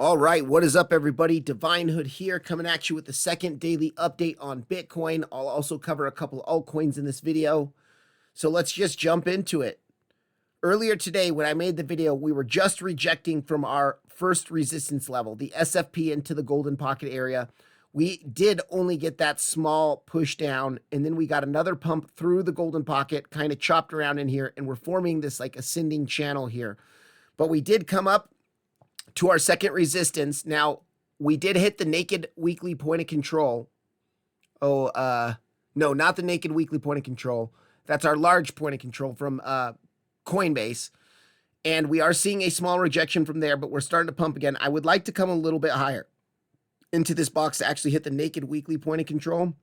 All right, what is up, everybody? Divine Hood here, coming at you with the second daily update on Bitcoin. I'll also cover a couple altcoins in this video. So let's just jump into it. Earlier today, when I made the video, we were just rejecting from our first resistance level, the SFP into the golden pocket area. We did only get that small push down, and then we got another pump through the golden pocket, kind of chopped around in here, and we're forming this like ascending channel here. But we did come up to our second resistance. Now, we did hit the naked weekly point of control. No, not the naked weekly point of control. That's our large point of control from Coinbase. And we are seeing a small rejection from there, but we're starting to pump again. I would like to come a little bit higher into this box to actually hit the naked weekly point of control.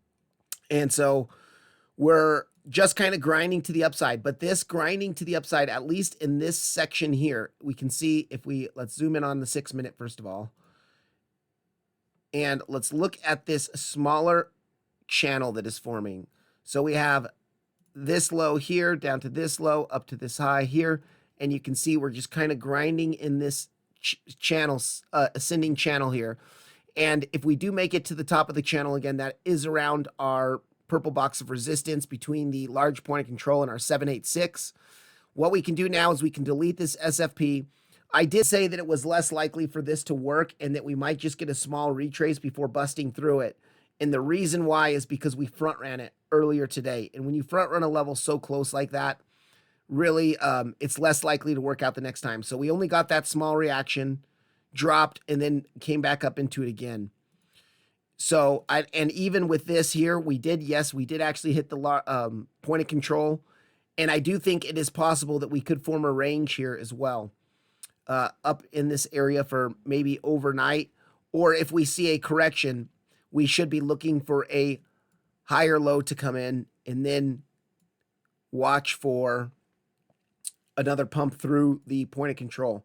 And so we're just kind of grinding to the upside, but this grinding to the upside, at least in this section here, we can see if let's zoom in on the 6 minute first of all. And let's look at this smaller channel that is forming. So we have this low here down to this low up to this high here. And you can see we're just kind of grinding in this channel, ascending channel here. And if we do make it to the top of the channel again, that is around our purple box of resistance between the large point of control and our 786. What we can do now is we can delete this SFP. I did say that it was less likely for this to work and that we might just get a small retrace before busting through it. And the reason why is because we front ran it earlier today. And when you front run a level so close like that, really, it's less likely to work out the next time. So we only got that small reaction, dropped, and then came back up into it again. So, and even with this here, we did actually hit the point of control. And I do think it is possible that we could form a range here as well, up in this area for maybe overnight. Or if we see a correction, we should be looking for a higher low to come in and then watch for another pump through the point of control.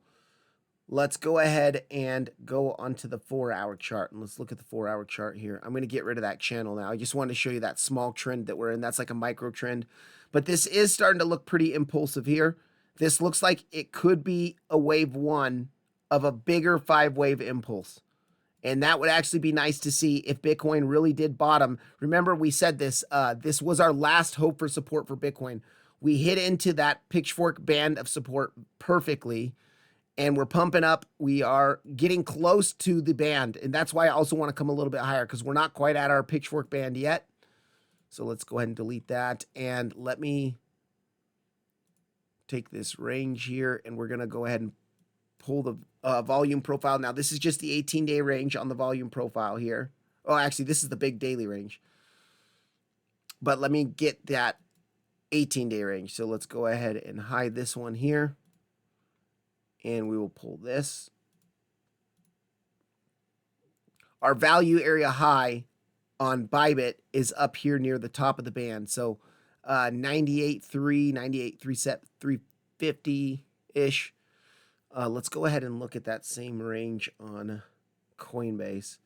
Let's go ahead and go onto the 4-hour chart, and let's look at the 4-hour chart here. I'm going to get rid of that channel now. I just wanted to show you that small trend that we're in. That's like a micro trend, but this is starting to look pretty impulsive here. This looks like it could be a wave one of a bigger 5-wave impulse, and that would actually be nice to see if Bitcoin really did bottom. Remember, we said this, this was our last hope for support for Bitcoin. We hit into that pitchfork band of support perfectly, and we're pumping up. We are getting close to the band, and that's why I also want to come a little bit higher because we're not quite at our pitchfork band yet. So let's go ahead and delete that, and let me take this range here, and we're going to go ahead and pull the volume profile. Now, this is just the 18-day range on the volume profile here. Oh, actually, this is the big daily range. But let me get that 18-day range. So let's go ahead and hide this one here. And we will pull this. Our value area high on Bybit is up here near the top of the band. So 98.3, 350-ish. Let's go ahead and look at that same range on Coinbase.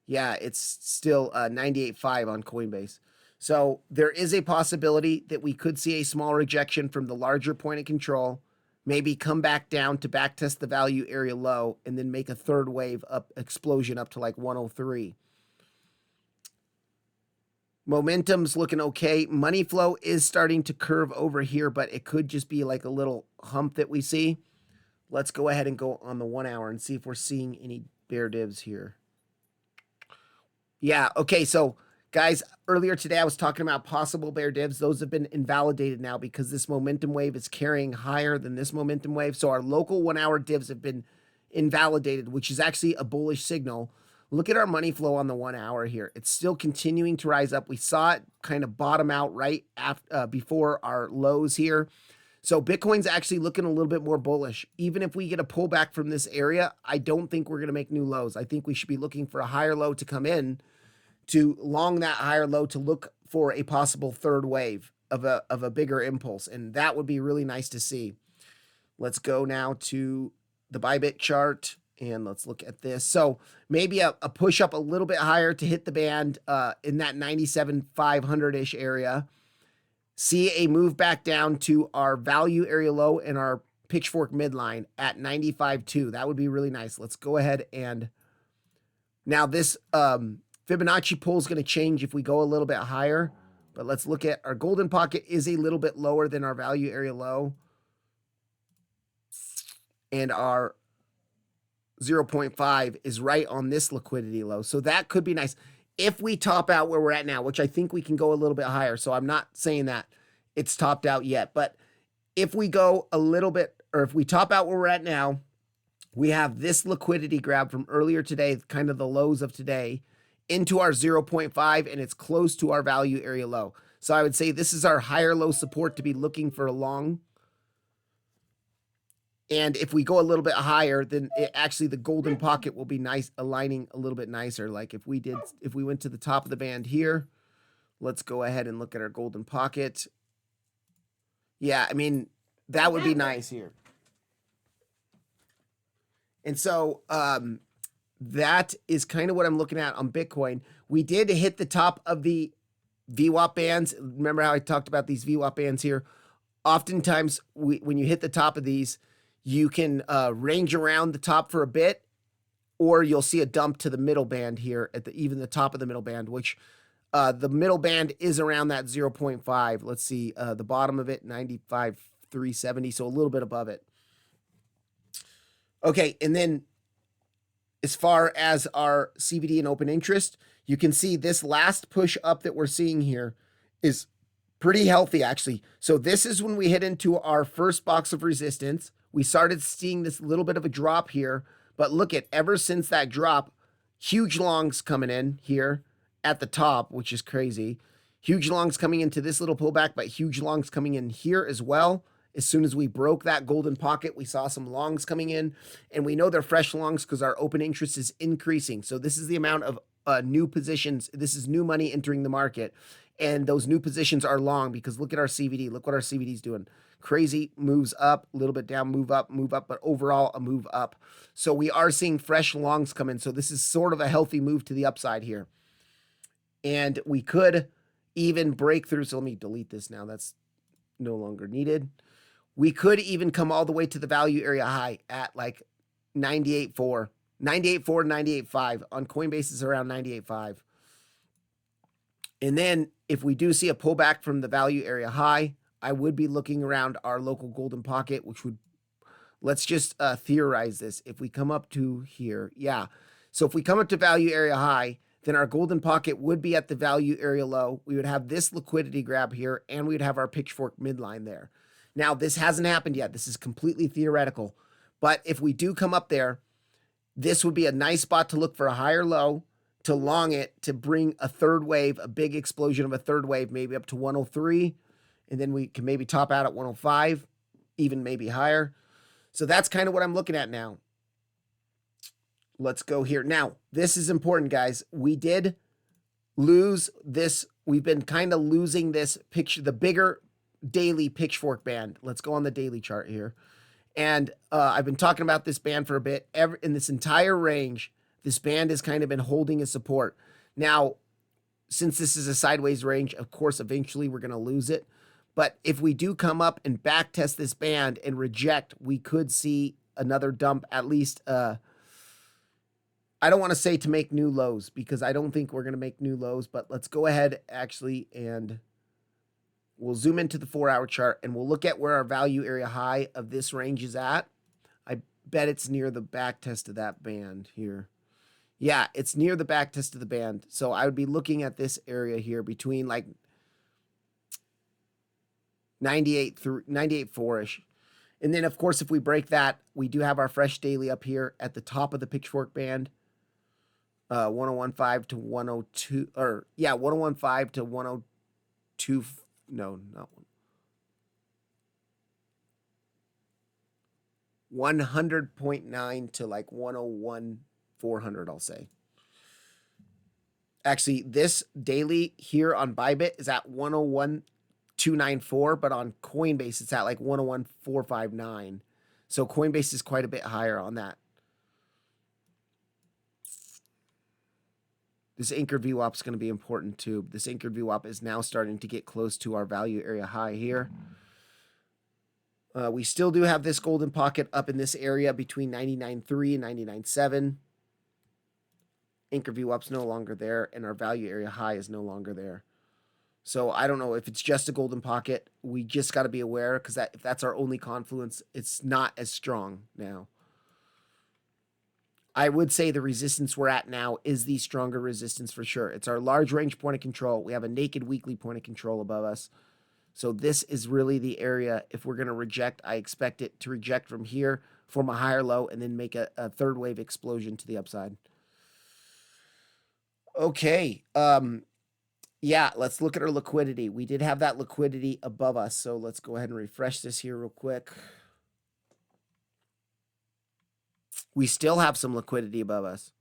Yeah, it's still 98.5 on Coinbase. So there is a possibility that we could see a small rejection from the larger point of control, maybe come back down to backtest the value area low, and then make a third wave up explosion up to like 103. Momentum's looking okay. Money flow is starting to curve over here, but it could just be like a little hump that we see. Let's go ahead and go on the 1 hour and see if we're seeing any bear divs here. Yeah, okay, so guys, earlier today I was talking about possible bear divs. Those have been invalidated now because this momentum wave is carrying higher than this momentum wave. So our local 1 hour divs have been invalidated, which is actually a bullish signal. Look at our money flow on the 1 hour here. It's still continuing to rise up. We saw it kind of bottom out right after, before our lows here. So Bitcoin's actually looking a little bit more bullish. Even if we get a pullback from this area, I don't think we're going to make new lows. I think we should be looking for a higher low to come in, to long that higher low to look for a possible third wave of a bigger impulse. And that would be really nice to see. Let's go now to the Bybit chart and let's look at this. So maybe a push up a little bit higher to hit the band in that 97,500-ish area. See a move back down to our value area low and our pitchfork midline at 95.2. That would be really nice. Let's go ahead and now this Fibonacci pull is going to change if we go a little bit higher, but let's look at our golden pocket is a little bit lower than our value area low, and our 0.5 is right on this liquidity low. So that could be nice if we top out where we're at now, which I think we can go a little bit higher. So I'm not saying that it's topped out yet, but if we go a little bit, or if we top out where we're at now, we have this liquidity grab from earlier today, kind of the lows of today, into our 0.5, and it's close to our value area low. So I would say this is our higher low support to be looking for a long. And if we go a little bit higher, then actually the golden pocket will be nice, aligning a little bit nicer. Like if we went to the top of the band here, let's go ahead and look at our golden pocket. Yeah, I mean, that would be nice here. And so that is kind of what I'm looking at on Bitcoin. We did hit the top of the VWAP bands. Remember how I talked about these VWAP bands here? Oftentimes, when you hit the top of these, you can range around the top for a bit, or you'll see a dump to the middle band here at even the top of the middle band, which the middle band is around that 0.5. Let's see, the bottom of it, 95,370, so a little bit above it. Okay, and then as far as our CVD and open interest, you can see this last push up that we're seeing here is pretty healthy, actually. So this is when we hit into our first box of resistance. We started seeing this little bit of a drop here, but look at, ever since that drop, huge longs coming in here at the top, which is crazy. Huge longs coming into this little pullback, but huge longs coming in here as well. As soon as we broke that golden pocket, we saw some longs coming in, and we know they're fresh longs because our open interest is increasing. So this is the amount of new positions. This is new money entering the market, and those new positions are long because look at our CVD. Look what our CVD is doing. Crazy moves up, a little bit down, move up, but overall a move up. So we are seeing fresh longs come in. So this is sort of a healthy move to the upside here. And we could even break through. So let me delete this now. That's no longer needed. We could even come all the way to the value area high at like 98.4, 98.5. On Coinbase is around 98.5. And then if we do see a pullback from the value area high, I would be looking around our local golden pocket, which would, let's just theorize this. If we come up to here, yeah. So if we come up to value area high, then our golden pocket would be at the value area low. We would have this liquidity grab here, and we would have our pitchfork midline there. Now, this hasn't happened yet. This is completely theoretical. But if we do come up there, this would be a nice spot to look for a higher low, to long it, to bring a third wave, a big explosion of a third wave, maybe up to 103. And then we can maybe top out at 105, even maybe higher. So that's kind of what I'm looking at now. Let's go here. Now, this is important, guys. We did lose this. We've been kind of losing this picture, the bigger daily pitchfork band. Let's go on the daily chart here. And I've been talking about this band for a bit. In this entire range, this band has kind of been holding a support. Now, since this is a sideways range, of course, eventually we're going to lose it. But if we do come up and back test this band and reject, we could see another dump, at least. I don't want to say to make new lows because I don't think we're going to make new lows. But let's go ahead actually and we'll zoom into the 4-hour chart and we'll look at where our value area high of this range is at. I bet it's near the back test of that band here. Yeah, it's near the back test of the band. So I would be looking at this area here between like 98 through 98.4-ish. And then, of course, if we break that, we do have our fresh daily up here at the top of the pitchfork band. 1015 to 102, or yeah, 1015 to 102. No, not one. 100.9 to like 101,400, I'll say. Actually, this daily here on Bybit is at 101,294, but on Coinbase it's at like 101,459. So Coinbase is quite a bit higher on that. This anchored VWAP is going to be important too. This anchored VWAP is now starting to get close to our value area high here. We still do have this golden pocket up in this area between 99.3 and 99.7. Anchor view up's no longer there, and our value area high is no longer there. So I don't know if it's just a golden pocket. We just got to be aware, because if that's our only confluence, it's not as strong now. I would say the resistance we're at now is the stronger resistance for sure. It's our large range point of control. We have a naked weekly point of control above us. So this is really the area, if we're going to reject, I expect it to reject from here, form a higher low, and then make a third wave explosion to the upside. Okay. Yeah, let's look at our liquidity. We did have that liquidity above us, so let's go ahead and refresh this here real quick. We still have some liquidity above us.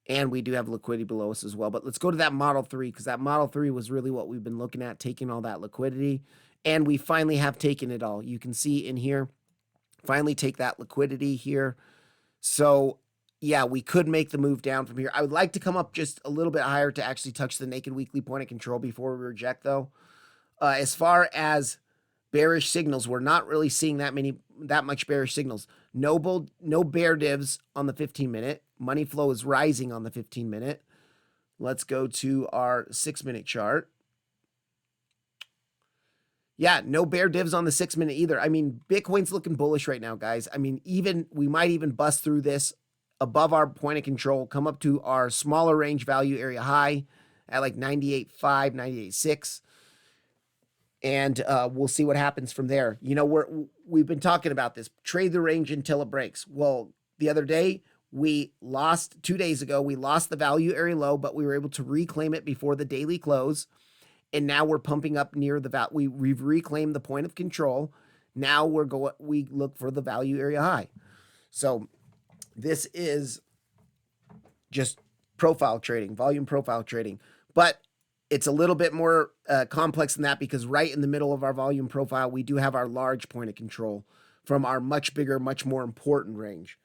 And we do have liquidity below us as well. But let's go to that Model 3, because that Model 3 was really what we've been looking at, taking all that liquidity. And we finally have taken it all. You can see in here, finally take that liquidity here. So yeah, we could make the move down from here. I would like to come up just a little bit higher to actually touch the naked weekly point of control before we reject, though. As far as bearish signals, we're not really seeing that much bearish signals. No bear divs on the 15-minute. Money flow is rising on the 15-minute. Let's go to our 6-minute chart. Yeah, no bear divs on the 6-minute either. I mean, Bitcoin's looking bullish right now, guys. I mean, we might even bust through this above our point of control, come up to our smaller range value area high at like 98.5, 98.6. And we'll see what happens from there. You know, we've been talking about this. Trade the range until it breaks. Well, the other day, 2 days ago, we lost the value area low, but we were able to reclaim it before the daily close. And now we're pumping up near the value. We've reclaimed the point of control. Now we look for the value area high. So this is just profile trading, volume profile trading. But it's a little bit more complex than that, because right in the middle of our volume profile, we do have our large point of control from our much bigger, much more important range.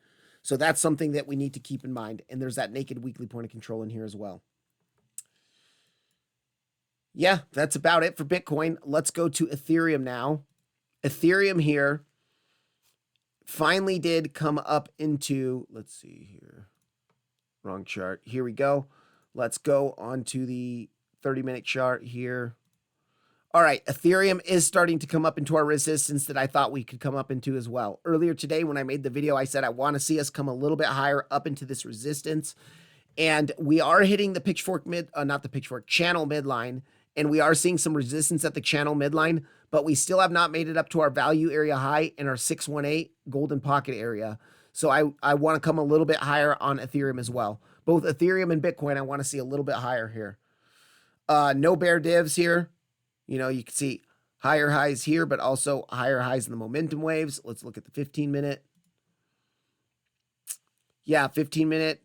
So that's something that we need to keep in mind. And there's that naked weekly point of control in here as well. Yeah, that's about it for Bitcoin. Let's go to Ethereum now. Ethereum here finally did come up into, let's see here, wrong chart. Here we go. Let's go on to the 30-minute chart here. All right, Ethereum is starting to come up into our resistance that I thought we could come up into as well. Earlier today when I made the video, I said I want to see us come a little bit higher up into this resistance. And we are hitting the channel midline. And we are seeing some resistance at the channel midline, but we still have not made it up to our value area high in our 618 golden pocket area. So I want to come a little bit higher on Ethereum as well. Both Ethereum and Bitcoin, I want to see a little bit higher here. No bear divs here. You know, you can see higher highs here, but also higher highs in the momentum waves. Let's look at the 15-minute. Yeah, 15-minute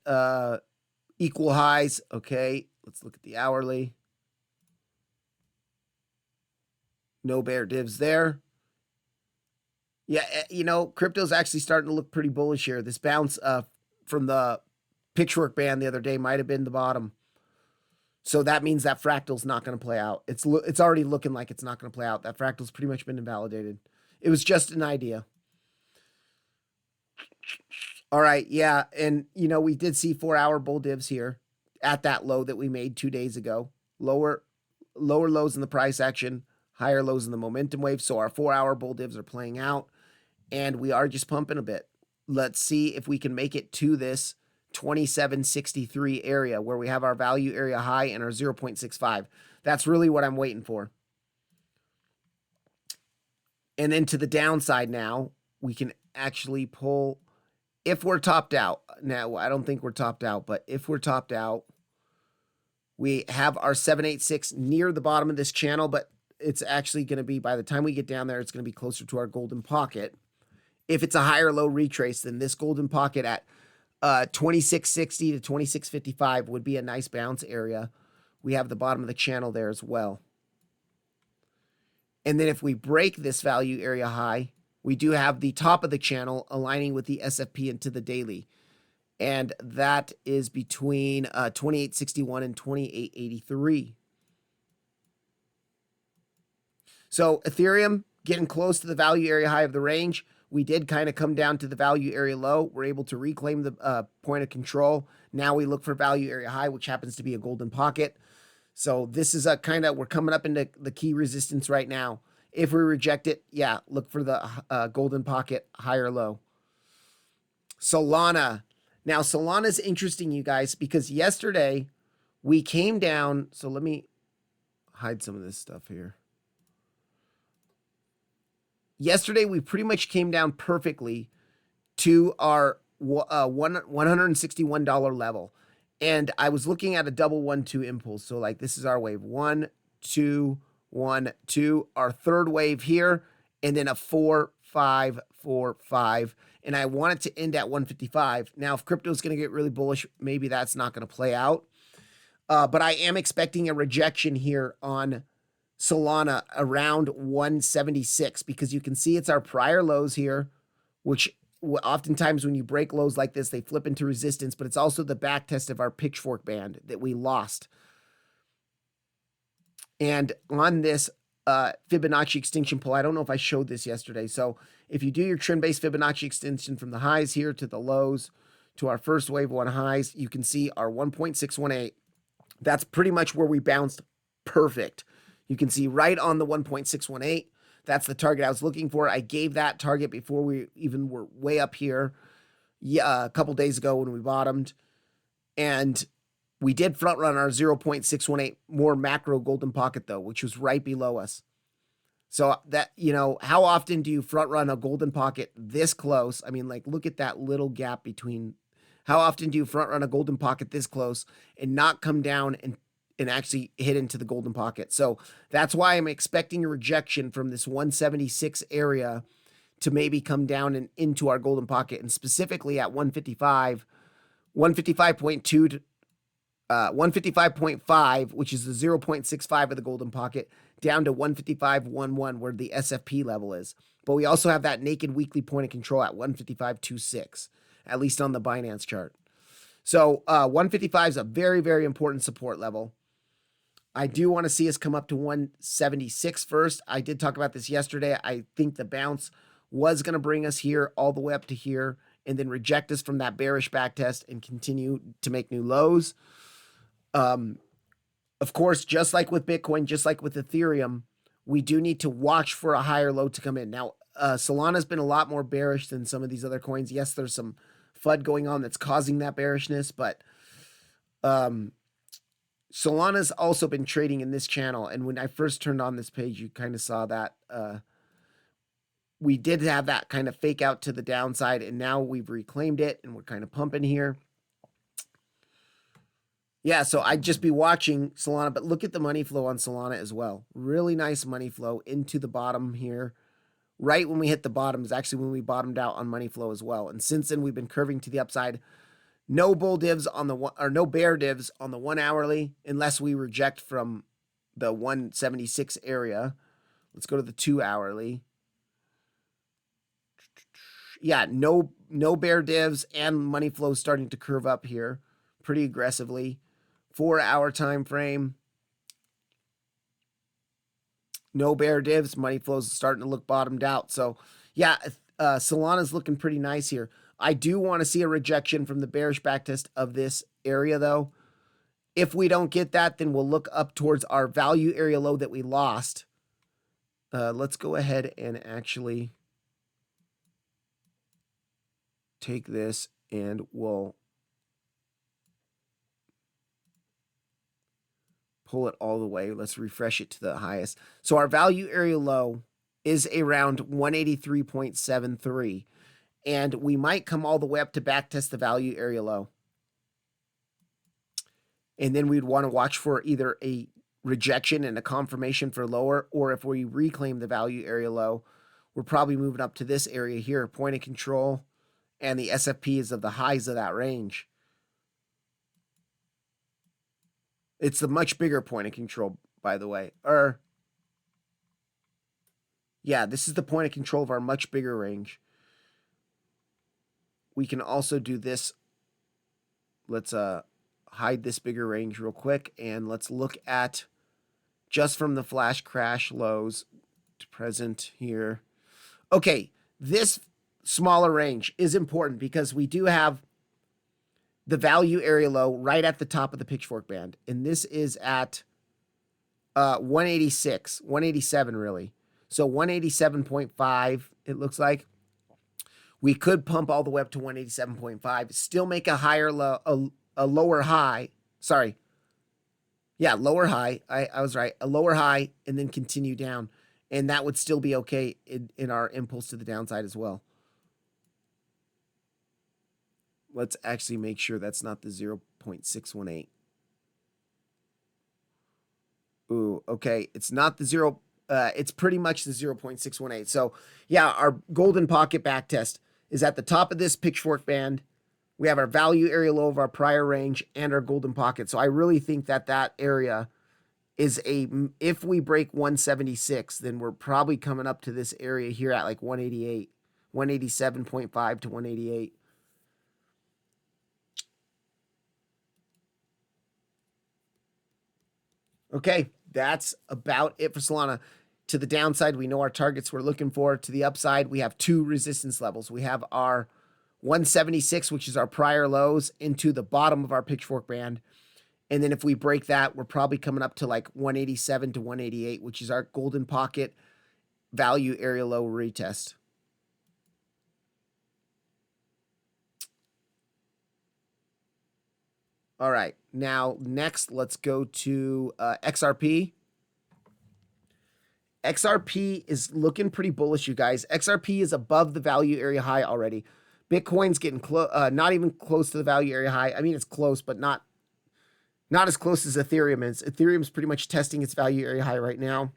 equal highs. Okay, let's look at the hourly. No bear divs there. Yeah, you know, crypto's actually starting to look pretty bullish here. This bounce from the pitchfork band the other day might have been the bottom. So that means that fractal's not going to play out. It's already looking like it's not going to play out. That fractal's pretty much been invalidated. It was just an idea. All right, yeah, and you know, we did see 4-hour bull divs here at that low that we made 2 days ago. Lower lows in the price action, higher lows in the momentum wave. So our 4-hour bull divs are playing out, and we are just pumping a bit. Let's see if we can make it to this 2763 area where we have our value area high and our 0.65. That's really what I'm waiting for. And then to the downside now, we can actually pull, if we're topped out. Now, I don't think we're topped out, but if we're topped out, we have our 786 near the bottom of this channel, but it's actually going to be, by the time we get down there, it's going to be closer to our golden pocket. If it's a higher low retrace, then this golden pocket at 2660 to 2655 would be a nice bounce area. We have the bottom of the channel there as well. And then if we break this value area high, we do have the top of the channel aligning with the SFP into the daily. And that is between 2861 and 2883. So Ethereum getting close to the value area high of the range. We did kind of come down to the value area low. We're able to reclaim the point of control. Now we look for value area high, which happens to be a golden pocket. So this is a kind of, we're coming up into the key resistance right now. If we reject it, yeah, look for the golden pocket, high or low. Solana. Now, Solana's interesting, you guys, because yesterday we came down. So let me hide some of this stuff here. Yesterday, we pretty much came down perfectly to our $161 level. And I was looking at a double 1-2 impulse. So like this is our wave 1, 2, 1, 2, our third wave here, and then a 4, 5, 4, 5. And I want it to end at 155. Now, if crypto is going to get really bullish, maybe that's not going to play out. But I am expecting a rejection here on Solana around 176 because you can see it's our prior lows here, which oftentimes when you break lows like this, they flip into resistance, but it's also the back test of our pitchfork band that we lost. And on this Fibonacci extinction pull, I don't know if I showed this yesterday. So if you do your trend-based Fibonacci extension from the highs here to the lows to our first wave one highs, you can see our 1.618. That's pretty much where we bounced perfect. You can see right on the 1.618. That's the target I was looking for. I gave that target before we even were way up here a couple days ago when we bottomed. And we did front run our 0.618 more macro golden pocket though, which was right below us. So that, you know, how often do you front run a golden pocket this close? I mean, like, look at that little gap between. How often do you front run a golden pocket this close and not come down and actually hit into the golden pocket? So that's why I'm expecting a rejection from this 176 area to maybe come down and into our golden pocket, and specifically at 155, 155.2 to 155.5, which is the 0.65 of the golden pocket, down to 155.11, where the SFP level is. But we also have that naked weekly point of control at 155.26, at least on the Binance chart. So 155 is a very, very important support level. I do want to see us come up to 176 first. I did talk about this yesterday. I think the bounce was going to bring us here all the way up to here and then reject us from that bearish backtest and continue to make new lows. Of course, just like with Bitcoin, just like with Ethereum, we do need to watch for a higher low to come in. Now, Solana's been a lot more bearish than some of these other coins. Yes, there's some FUD going on that's causing that bearishness, but Solana's also been trading in this channel. And when I first turned on this page, you kind of saw that we did have that kind of fake out to the downside, and now we've reclaimed it and we're kind of pumping here. Yeah, so I'd just be watching Solana, but look at the money flow on Solana as well. Really nice money flow into the bottom here. Right when we hit the bottom is actually when we bottomed out on money flow as well. And since then, we've been curving to the upside. No bull divs on the one, or no bear divs on the 1 hourly, unless we reject from the 176 area. Let's go to the 2 hourly. Yeah, no bear divs, and money flow starting to curve up here pretty aggressively. 4 hour time frame. No bear divs. Money flows starting to look bottomed out. So yeah, Solana's looking pretty nice here. I do want to see a rejection from the bearish backtest of this area though. If we don't get that, then we'll look up towards our value area low that we lost. Let's go ahead and actually take this and we'll pull it all the way. Let's refresh it to the highest. So our value area low is around 183.73. And we might come all the way up to backtest the value area low. And then we'd want to watch for either a rejection and a confirmation for lower, or if we reclaim the value area low, we're probably moving up to this area here, point of control, and the SFP is of the highs of that range. It's the much bigger point of control, by the way. Yeah, this is the point of control of our much bigger range. We can also do this. Let's hide this bigger range real quick, and let's look at just from the flash crash lows. to present here. Okay, this smaller range is important because we do have the value area low right at the top of the pitchfork band. And this is at 186, 187 really. So 187.5, it looks like. We could pump all the way up to 187.5, still make a higher low, a lower high. Sorry. Yeah, lower high. I was right. A lower high and then continue down. And that would still be okay in our impulse to the downside as well. Let's actually make sure that's not the 0.618. Ooh, okay. It's not the zero. It's pretty much the 0.618. So yeah, our golden pocket back test is at the top of this pitchfork band. We have our value area low of our prior range and our golden pocket. So I really think that that area is if we break 176, then we're probably coming up to this area here at like 188, 187.5 to 188. Okay, that's about it for Solana. To the downside, we know our targets we're looking for. To the upside, we have two resistance levels. We have our 176, which is our prior lows, into the bottom of our pitchfork band. And then if we break that, we're probably coming up to like 187 to 188, which is our golden pocket value area low retest. All right, now next, let's go to XRP. XRP is looking pretty bullish, you guys. XRP is above the value area high already. Bitcoin's getting close, not even close to the value area high. I mean, it's close, but not as close as Ethereum is. Ethereum's pretty much testing its value area high right now.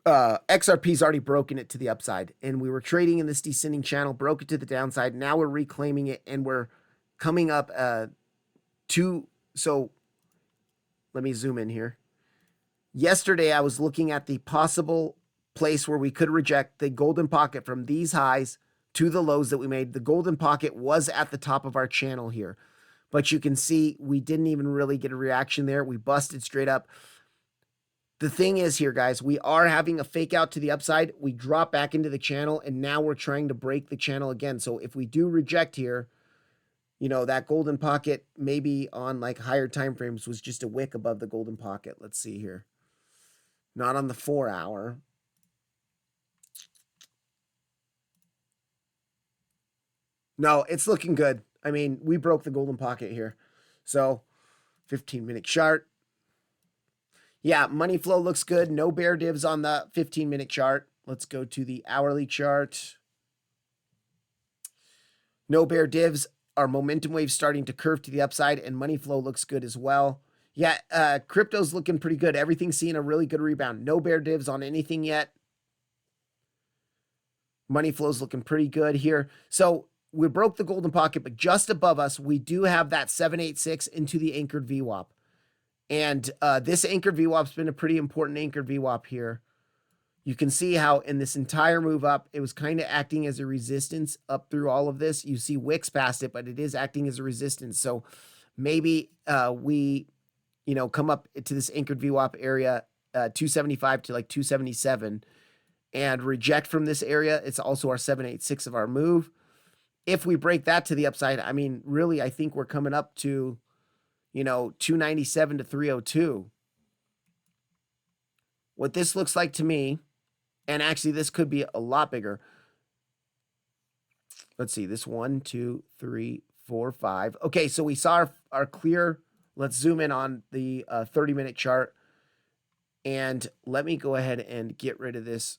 XRP's already broken it to the upside, and we were trading in this descending channel, broke it to the downside. Now we're reclaiming it, and we're coming up so let me zoom in here. Yesterday, I was looking at the possible place where we could reject the golden pocket from these highs to the lows that we made. The golden pocket was at the top of our channel here, but you can see we didn't even really get a reaction there. We busted straight up. The thing is here, guys, we are having a fake out to the upside. We drop back into the channel, and now we're trying to break the channel again. So if we do reject here, you know, that golden pocket maybe on like higher time frames was just a wick above the golden pocket. Let's see here. Not on the 4 hour. No, it's looking good. I mean, we broke the golden pocket here. So 15-minute chart. Yeah, money flow looks good. No bear divs on the 15-minute chart. Let's go to the hourly chart. No bear divs. Our momentum wave starting to curve to the upside, and money flow looks good as well. Yeah, crypto's looking pretty good. Everything's seeing a really good rebound. No bear divs on anything yet. Money flow's looking pretty good here. So we broke the golden pocket, but just above us, we do have that 786 into the anchored VWAP. And this anchored VWAP's been a pretty important anchored VWAP here. You can see how in this entire move up, it was kind of acting as a resistance up through all of this. You see wicks past it, but it is acting as a resistance. So maybe we, you know, come up to this anchored VWAP area, 275 to like 277, and reject from this area. It's also our 786 of our move. If we break that to the upside, I mean, really, I think we're coming up to, you know, 297 to 302. What this looks like to me, and actually this could be a lot bigger. Let's see, this 1, 2, 3, 4, 5. Okay, so we saw our clear. Let's zoom in on the 30-minute chart. And let me go ahead and get rid of this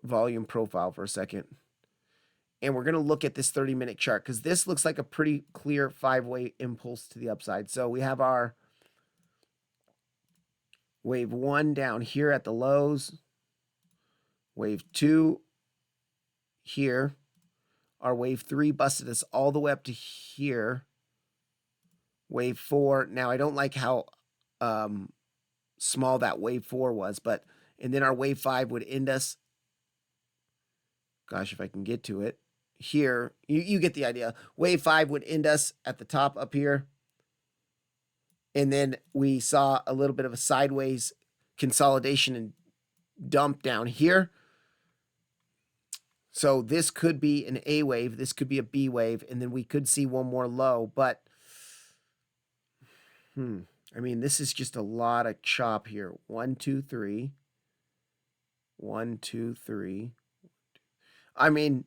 volume profile for a second. And we're going to look at this 30-minute chart because this looks like a pretty clear 5-way impulse to the upside. So we have our wave 1 down here at the lows. Wave 2 here. Our wave 3 busted us all the way up to here. Wave 4. Now, I don't like how small that wave 4 was, but, and then our wave 5 would end us. Gosh, if I can get to it. Here, you get the idea. Wave 5 would end us at the top up here. And then we saw a little bit of a sideways consolidation and dump down here. So this could be an A wave, this could be a B wave, and then we could see one more low, but I mean, this is just a lot of chop here. 1, 2, 3. 1, 2, 3. I mean,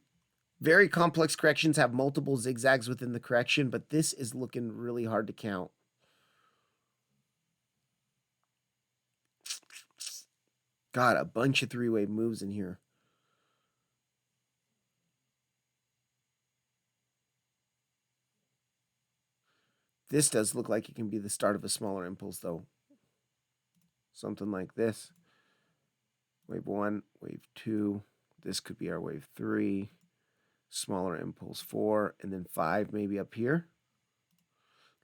very complex corrections have multiple zigzags within the correction, but this is looking really hard to count. God, a bunch of three-wave moves in here. This does look like it can be the start of a smaller impulse, though. Something like this. Wave 1, wave 2. This could be our wave 3. Smaller impulse 4, and then 5 maybe up here.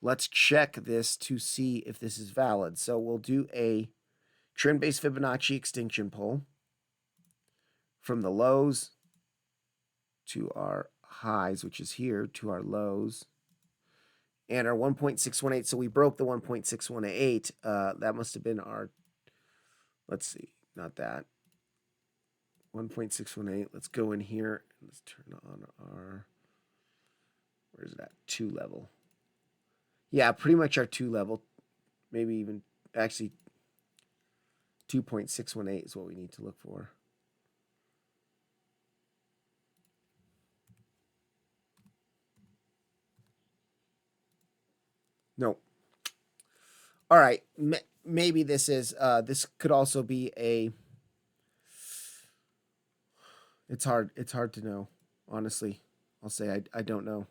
Let's check this to see if this is valid. So we'll do a trend-based Fibonacci extinction pull from the lows to our highs, which is here, to our lows, and our 1.618. So we broke the 1.618. That must have been our, let's see, not that. 1.618. Let's go in here. Let's turn on our, where's that? 2 level. Yeah, pretty much our 2 level. Maybe even, actually, 2.618 is what we need to look for. No. All right. Maybe this is, this could also be a, it's hard to know, honestly. I'll say I don't know.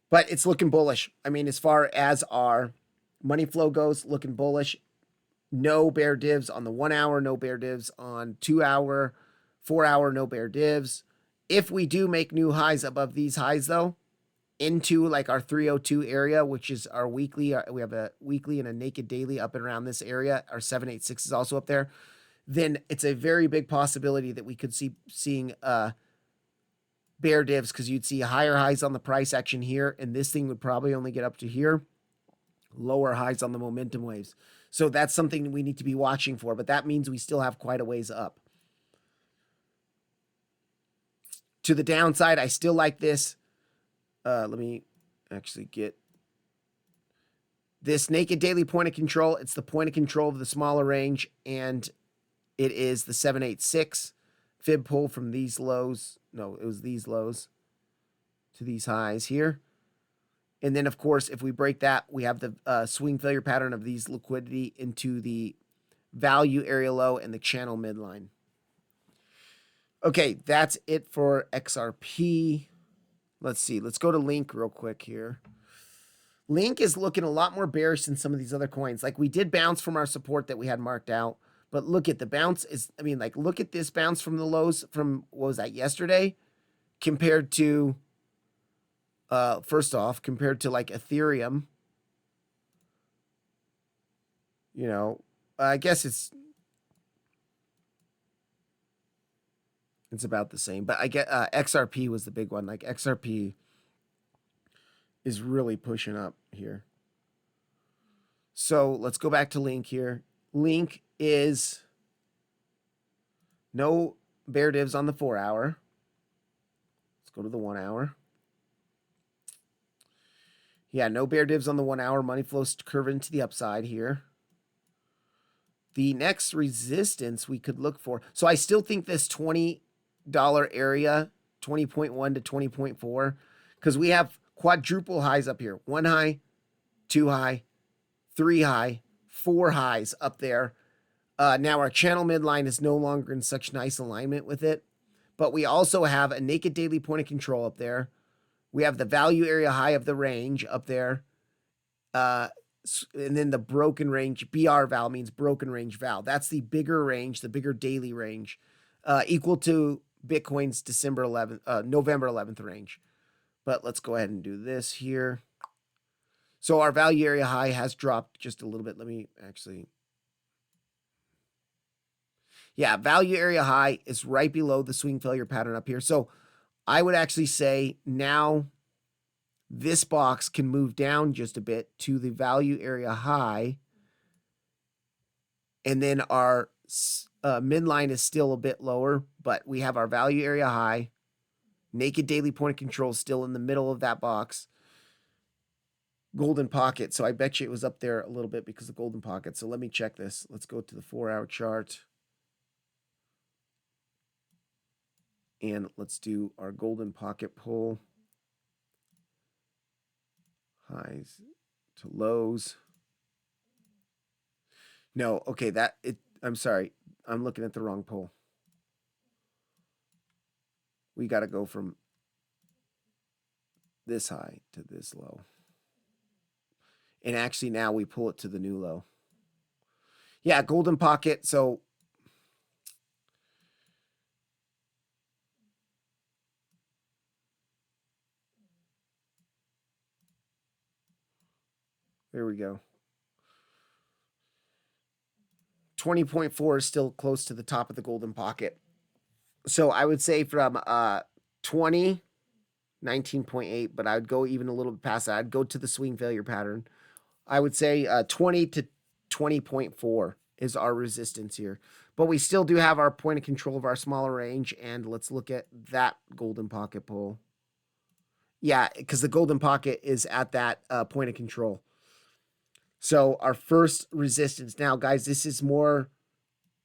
But it's looking bullish. I mean, as far as our money flow goes, looking bullish. No bear divs on the 1 hour, no bear divs on 2 hour, 4 hour, no bear divs. If we do make new highs above these highs, though, into like our 302 area, which is our weekly, we have a weekly and a naked daily up and around this area. Our 786 is also up there. Then it's a very big possibility that we could see seeing bear divs, because you'd see higher highs on the price action here, and this thing would probably only get up to here. Lower highs on the momentum waves. So that's something we need to be watching for, but that means we still have quite a ways up. To the downside, I still like this. Let me actually get this naked daily point of control. It's the point of control of the smaller range, and it is the 786 fib pull from these lows. No, it was these lows to these highs here. And then, of course, if we break that, we have the swing failure pattern of these liquidity into the value area low and the channel midline. Okay, that's it for XRP. Let's see. Let's go to Link real quick here. Link is looking a lot more bearish than some of these other coins. Like, we did bounce from our support that we had marked out. But look at the bounce is, I mean, like, look at this bounce from the lows from, what was that, yesterday? Compared to, first off, compared to like Ethereum. You know, I guess it's about the same. But I get XRP was the big one. Like, XRP is really pushing up here. So let's go back to Link here. Link is no bear divs on the 4 hour. Let's go to the 1 hour. Yeah, no bear divs on the 1 hour. Money flows curving to the upside here. The next resistance we could look for. So I still think this $20 area, 20.1 to 20.4, because we have quadruple highs up here. 1 high, 2 high, 3 high, 4 highs up there. Now our channel midline is no longer in such nice alignment with it, but we also have a naked daily point of control up there. We have the value area high of the range up there. And then the broken range, BR val means broken range val. That's the bigger range, the bigger daily range, equal to Bitcoin's November 11th range. But let's go ahead and do this here. So our value area high has dropped just a little bit. Let me actually. Yeah, value area high is right below the swing failure pattern up here. So I would actually say now this box can move down just a bit to the value area high. And then our midline is still a bit lower, but we have our value area high. Naked daily point of control still in the middle of that box. Golden pocket. So I bet you it was up there a little bit because of golden pocket. So let me check this. Let's go to the 4-hour chart. And let's do our golden pocket pull. Highs to lows. No, okay, I'm sorry. I'm looking at the wrong pull. We got to go from this high to this low. And actually now we pull it to the new low. Yeah, golden pocket. So there we go. 20.4 is still close to the top of the golden pocket. So I would say from 20, 19.8, but I would go even a little bit past that. I'd go to the swing failure pattern. I would say 20 to 20.4 is our resistance here. But we still do have our point of control of our smaller range, and let's look at that golden pocket pull. Yeah, because the golden pocket is at that point of control. So our first resistance. Now, guys, this is more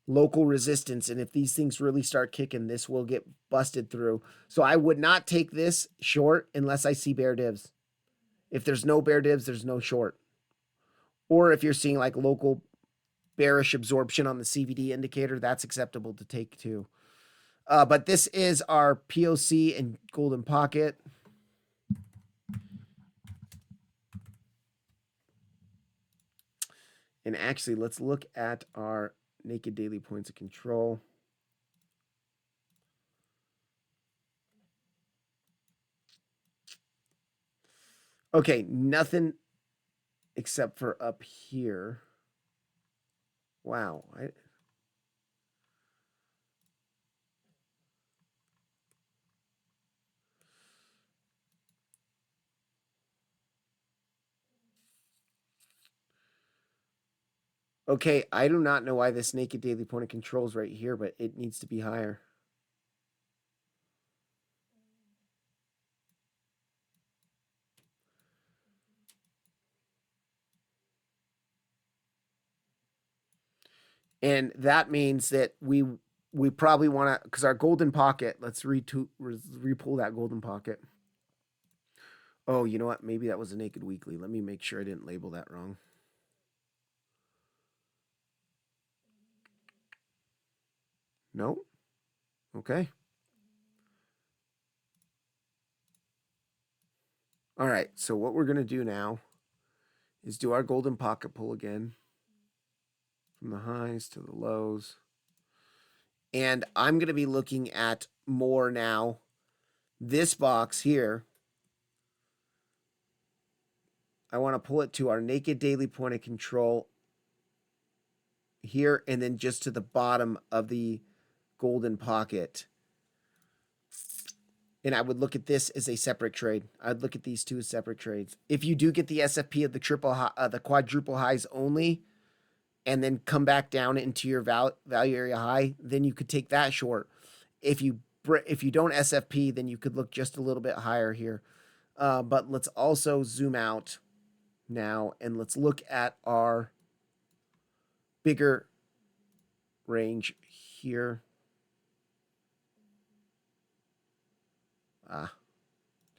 local resistance, and if these things really start kicking, this will get busted through. So I would not take this short unless I see bear divs. If there's no bear divs, there's no short. Or if you're seeing like local bearish absorption on the CVD indicator, that's acceptable to take too. But this is our POC and golden pocket. And actually, let's look at our naked daily points of control. Okay, nothing except for up here. Wow. Okay, I do not know why this naked daily point of control is right here, but it needs to be higher. And that means that we probably want to, because our golden pocket, let's repull that golden pocket. Oh, you know what? Maybe that was a naked weekly. Let me make sure I didn't label that wrong. No? Okay. All right, so what we're going to do now is do our golden pocket pull again from the highs to the lows. And I'm going to be looking at more now. This box here, I want to pull it to our naked daily point of control here and then just to the bottom of the golden pocket. And I would look at this as a separate trade. I'd look at these two as separate trades. If you do get the SFP of the quadruple highs only, and then come back down into your value area high, then you could take that short. If you don't SFP, then you could look just a little bit higher here. But let's also zoom out now and let's look at our bigger range here.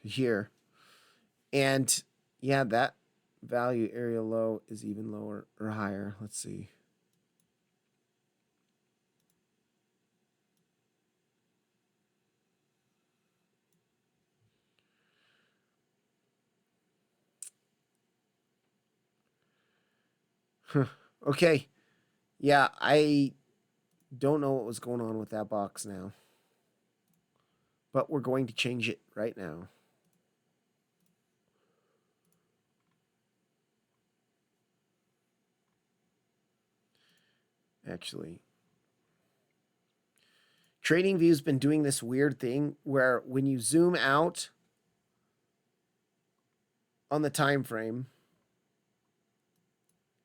Here. And yeah, that value area low is even lower or higher. Let's see. Okay. Yeah, I don't know what was going on with that box now. But we're going to change it right now. Actually, TradingView's been doing this weird thing where when you zoom out on the time frame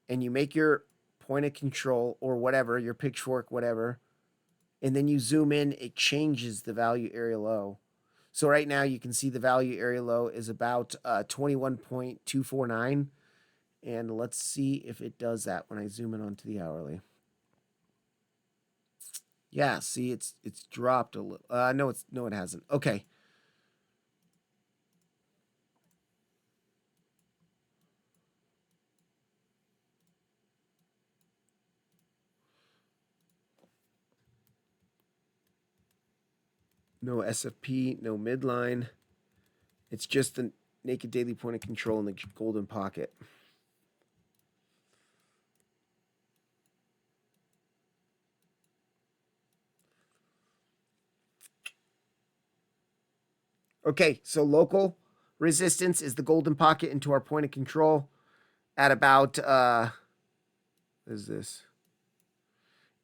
and you make your point of control or whatever, your pitchfork, whatever, and then you zoom in, it changes the value area low. So right now you can see the value area low is about 21.249. And let's see if it does that when I zoom in onto the hourly. Yeah, see, it's dropped a little. No, it hasn't. Okay. No SFP, no midline. It's just the naked daily point of control in the golden pocket. Okay, so local resistance is the golden pocket into our point of control at about what is this?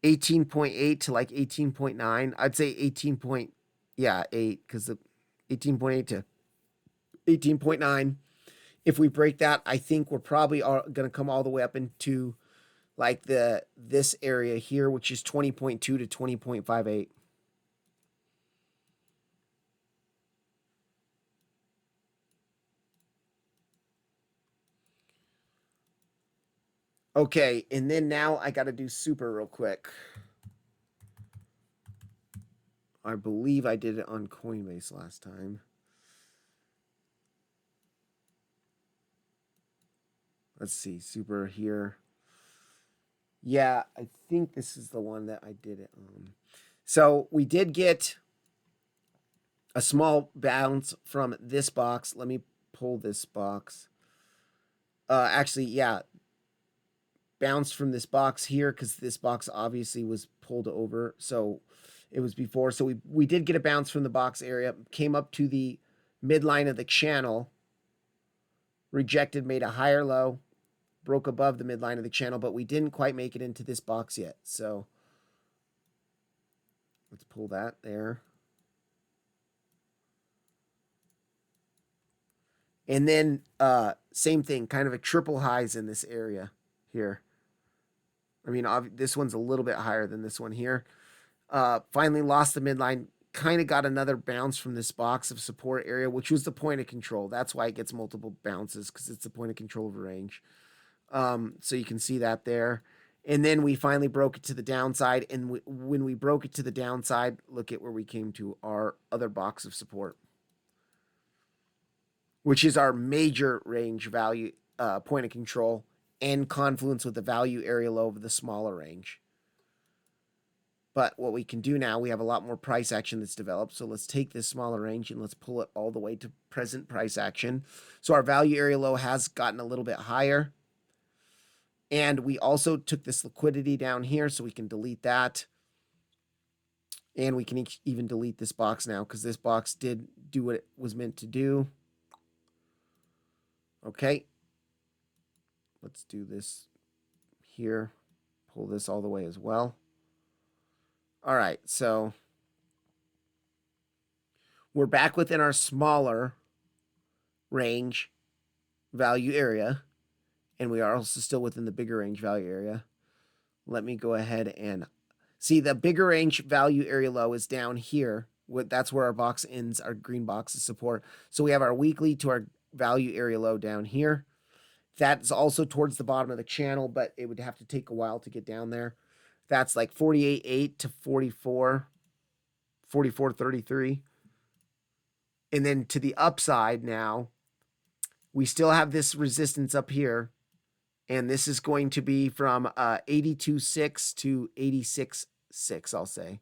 18.8 to like 18.9. I'd say 18 point, yeah, 8, because the 18.8 to 18.9. If we break that, I think we're probably going to come all the way up into like this area here, which is 20.2 to 20.58. Okay, and then now I got to do super real quick. I believe I did it on Coinbase last time. Let's see, super here. Yeah, I think this is the one that I did it on. So we did get a small bounce from this box. Let me pull this box. Actually, yeah, bounced from this box here because this box obviously was pulled over. So it was before. So we did get a bounce from the box area, came up to the midline of the channel, rejected, made a higher low, broke above the midline of the channel, but we didn't quite make it into this box yet. So let's pull that there. And then same thing, kind of a triple highs in this area here. I mean, this one's a little bit higher than this one here. Finally lost the midline, kind of got another bounce from this box of support area, which was the point of control. That's why it gets multiple bounces, because it's the point of control of a range. So you can see that there. And then we finally broke it to the downside. And when we broke it to the downside, look at where we came to our other box of support, which is our major range value point of control and confluence with the value area low of the smaller range. But what we can do now, we have a lot more price action that's developed. So let's take this smaller range and let's pull it all the way to present price action. So our value area low has gotten a little bit higher. And we also took this liquidity down here, so we can delete that. And we can even delete this box now, because this box did do what it was meant to do. Okay. Let's do this here. Pull this all the way as well. All right, so we're back within our smaller range value area, and we are also still within the bigger range value area. Let me go ahead and see the bigger range value area low is down here. That's where our box ends, our green box is support. So we have our weekly to our value area low down here. That's also towards the bottom of the channel, but it would have to take a while to get down there. That's like 48.8 to 44.33. And then to the upside now, we still have this resistance up here. And this is going to be from 82.6 to 86.6, I'll say.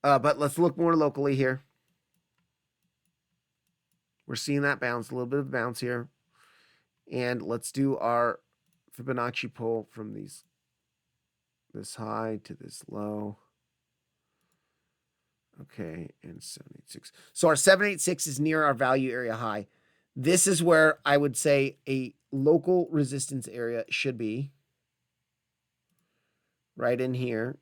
But let's look more locally here. We're seeing that bounce, a little bit of bounce here. And let's do our Fibonacci pull from this high to this low. Okay, and 786. So our 786 is near our value area high. This is where I would say a local resistance area should be. Right in here.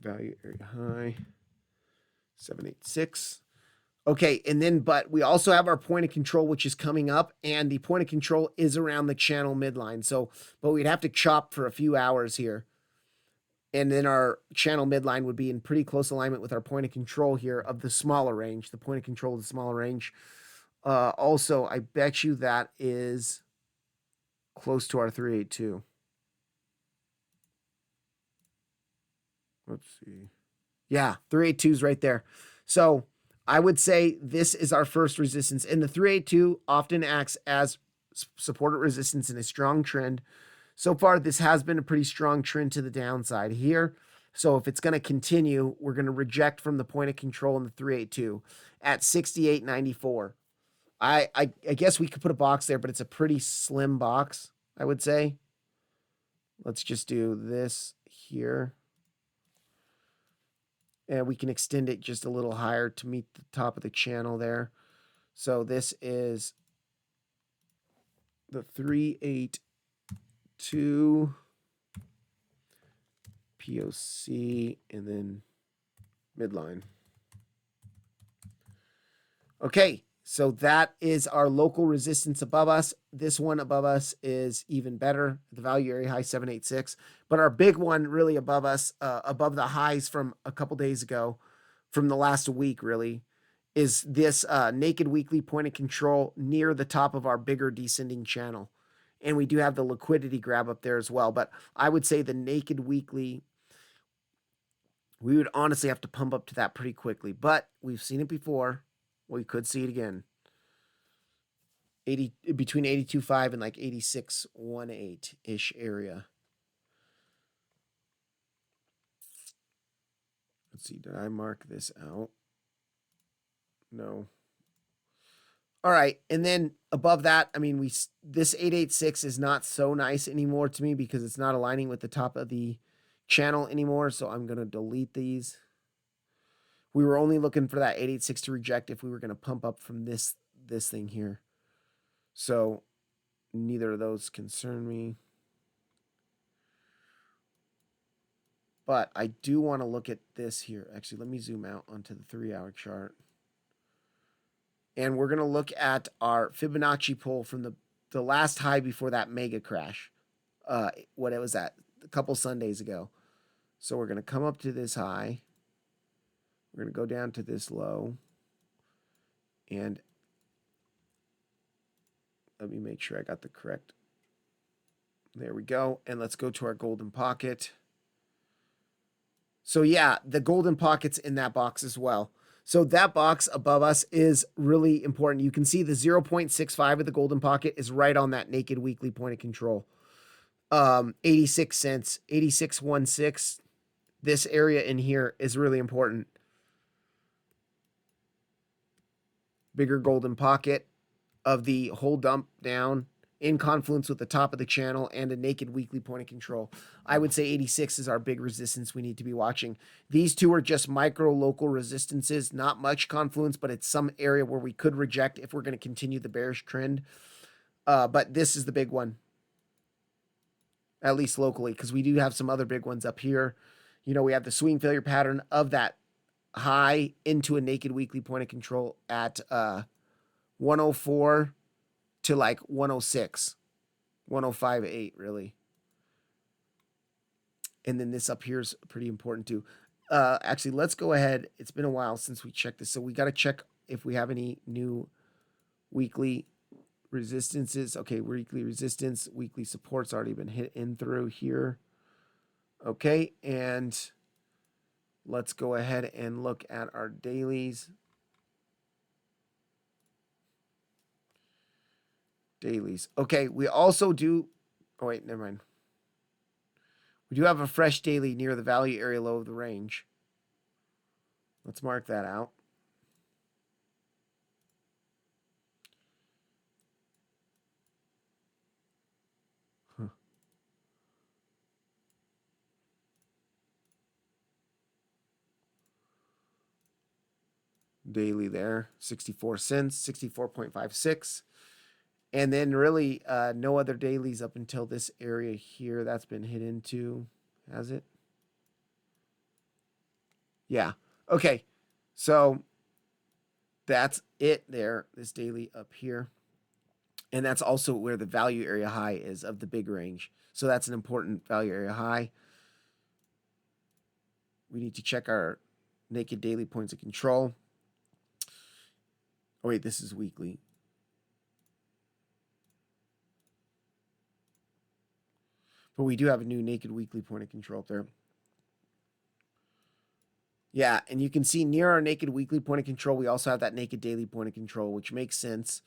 Value area high. 786. Okay, and then, but we also have our point of control, which is coming up, and the point of control is around the channel midline. So, but we'd have to chop for a few hours here. And then our channel midline would be in pretty close alignment with our point of control here of the smaller range, the point of control of the smaller range. Also, I bet you that is close to our 382. Let's see. Yeah, 382 is right there. So I would say this is our first resistance. And the 382 often acts as supported resistance in a strong trend. So far, this has been a pretty strong trend to the downside here. So if it's going to continue, we're going to reject from the point of control in the 382 at 68.94. I guess we could put a box there, but it's a pretty slim box, I would say. Let's just do this here. And we can extend it just a little higher to meet the top of the channel there. So this is the 382 POC and then midline. Okay, so that is our local resistance above us. This one above us is even better, the value area high 786. But our big one really above us, above the highs from a couple days ago, from the last week really, is this naked weekly point of control near the top of our bigger descending channel. And we do have the liquidity grab up there as well. But I would say the naked weekly, we would honestly have to pump up to that pretty quickly. But we've seen it before. We could see it again. 80 between 82.5 and like 86.18 ish area. Let's see, did I mark this out? No. All right, and then above that, I mean, this 886 is not so nice anymore to me because it's not aligning with the top of the channel anymore, so I'm going to delete these. We were only looking for that 886 to reject if we were going to pump up from this thing here. So neither of those concern me. But I do want to look at this here. Actually, let me zoom out onto the 3-hour chart. And we're going to look at our Fibonacci pull from the last high before that mega crash. What it was at a couple Sundays ago. So we're going to come up to this high. We're going to go down to this low. And let me make sure I got the correct. There we go. And let's go to our golden pocket. So yeah, the golden pocket's in that box as well. So that box above us is really important. You can see the 0.65 of the golden pocket is right on that naked weekly point of control. 86 cents, 86.16. This area in here is really important. Bigger golden pocket of the whole dump down in confluence with the top of the channel and a naked weekly point of control. I would say 86 is our big resistance we need to be watching. These two are just micro local resistances, not much confluence, but it's some area where we could reject if we're going to continue the bearish trend. But this is the big one, at least locally, because we do have some other big ones up here. You know, we have the swing failure pattern of that high into a naked weekly point of control at 104 to like 106, 105.8 really. And then this up here is pretty important too. Actually, let's go ahead. It's been a while since we checked this, so we got to check if we have any new weekly resistances. Okay, weekly resistance, weekly support's already been hit in through here. Okay, and let's go ahead and look at our dailies. Okay, we also do, oh wait, never mind. We do have a fresh daily near the value area low of the range. Let's mark that out. Daily there, 64 cents, 64.56. And then really no other dailies up until this area here. That's been hit into, has it? Yeah. Okay. So That's it there, this daily up here. And that's also where the value area high is of the big range. So that's an important value area high. We need to check our naked daily points of control. Oh, wait, this is weekly. But we do have a new naked weekly point of control up there. Yeah, and you can see near our naked weekly point of control, we also have that naked daily point of control, which makes sense.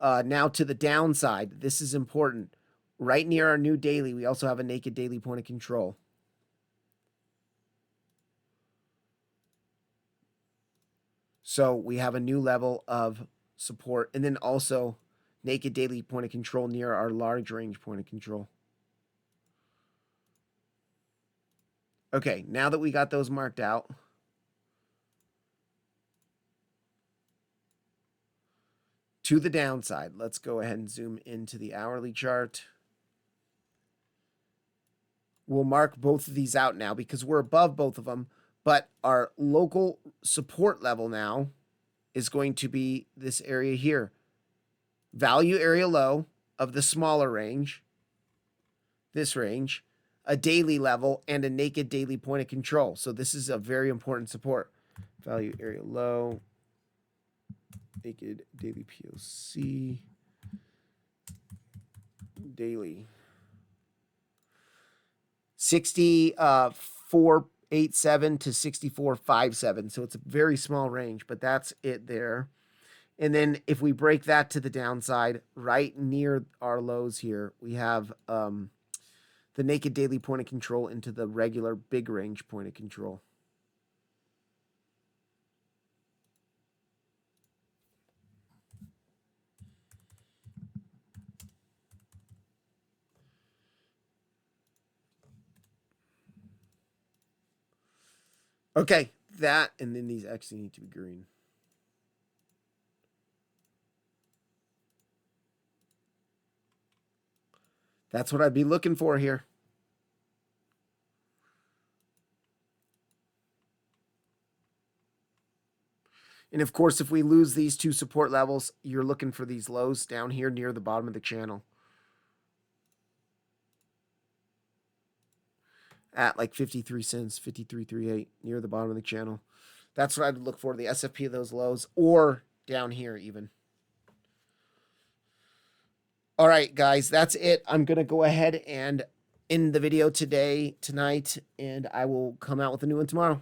Now to the downside, this is important. Right near our new daily, we also have a naked daily point of control. So we have a new level of support, and then also naked daily point of control near our large range point of control. Okay, now that we got those marked out, to the downside, let's go ahead and zoom into the hourly chart. We'll mark both of these out now because we're above both of them, but our local support level now is going to be this area here. Value area low of the smaller range, this range, a daily level, and a naked daily point of control. So this is a very important support. Value area low, naked daily POC, daily. 64.87 to 64.57. So it's a very small range, but that's it there. And then if we break that to the downside, right near our lows here, we have the naked daily point of control into the regular big range point of control. Okay, that, and then these actually need to be green. That's what I'd be looking for here. And of course, if we lose these two support levels, you're looking for these lows down here near the bottom of the channel. At like 53 cents, 53.38, near the bottom of the channel. That's what I'd look for, the SFP of those lows, or down here even. All right, guys, that's it. I'm going to go ahead and end the video tonight, and I will come out with a new one tomorrow.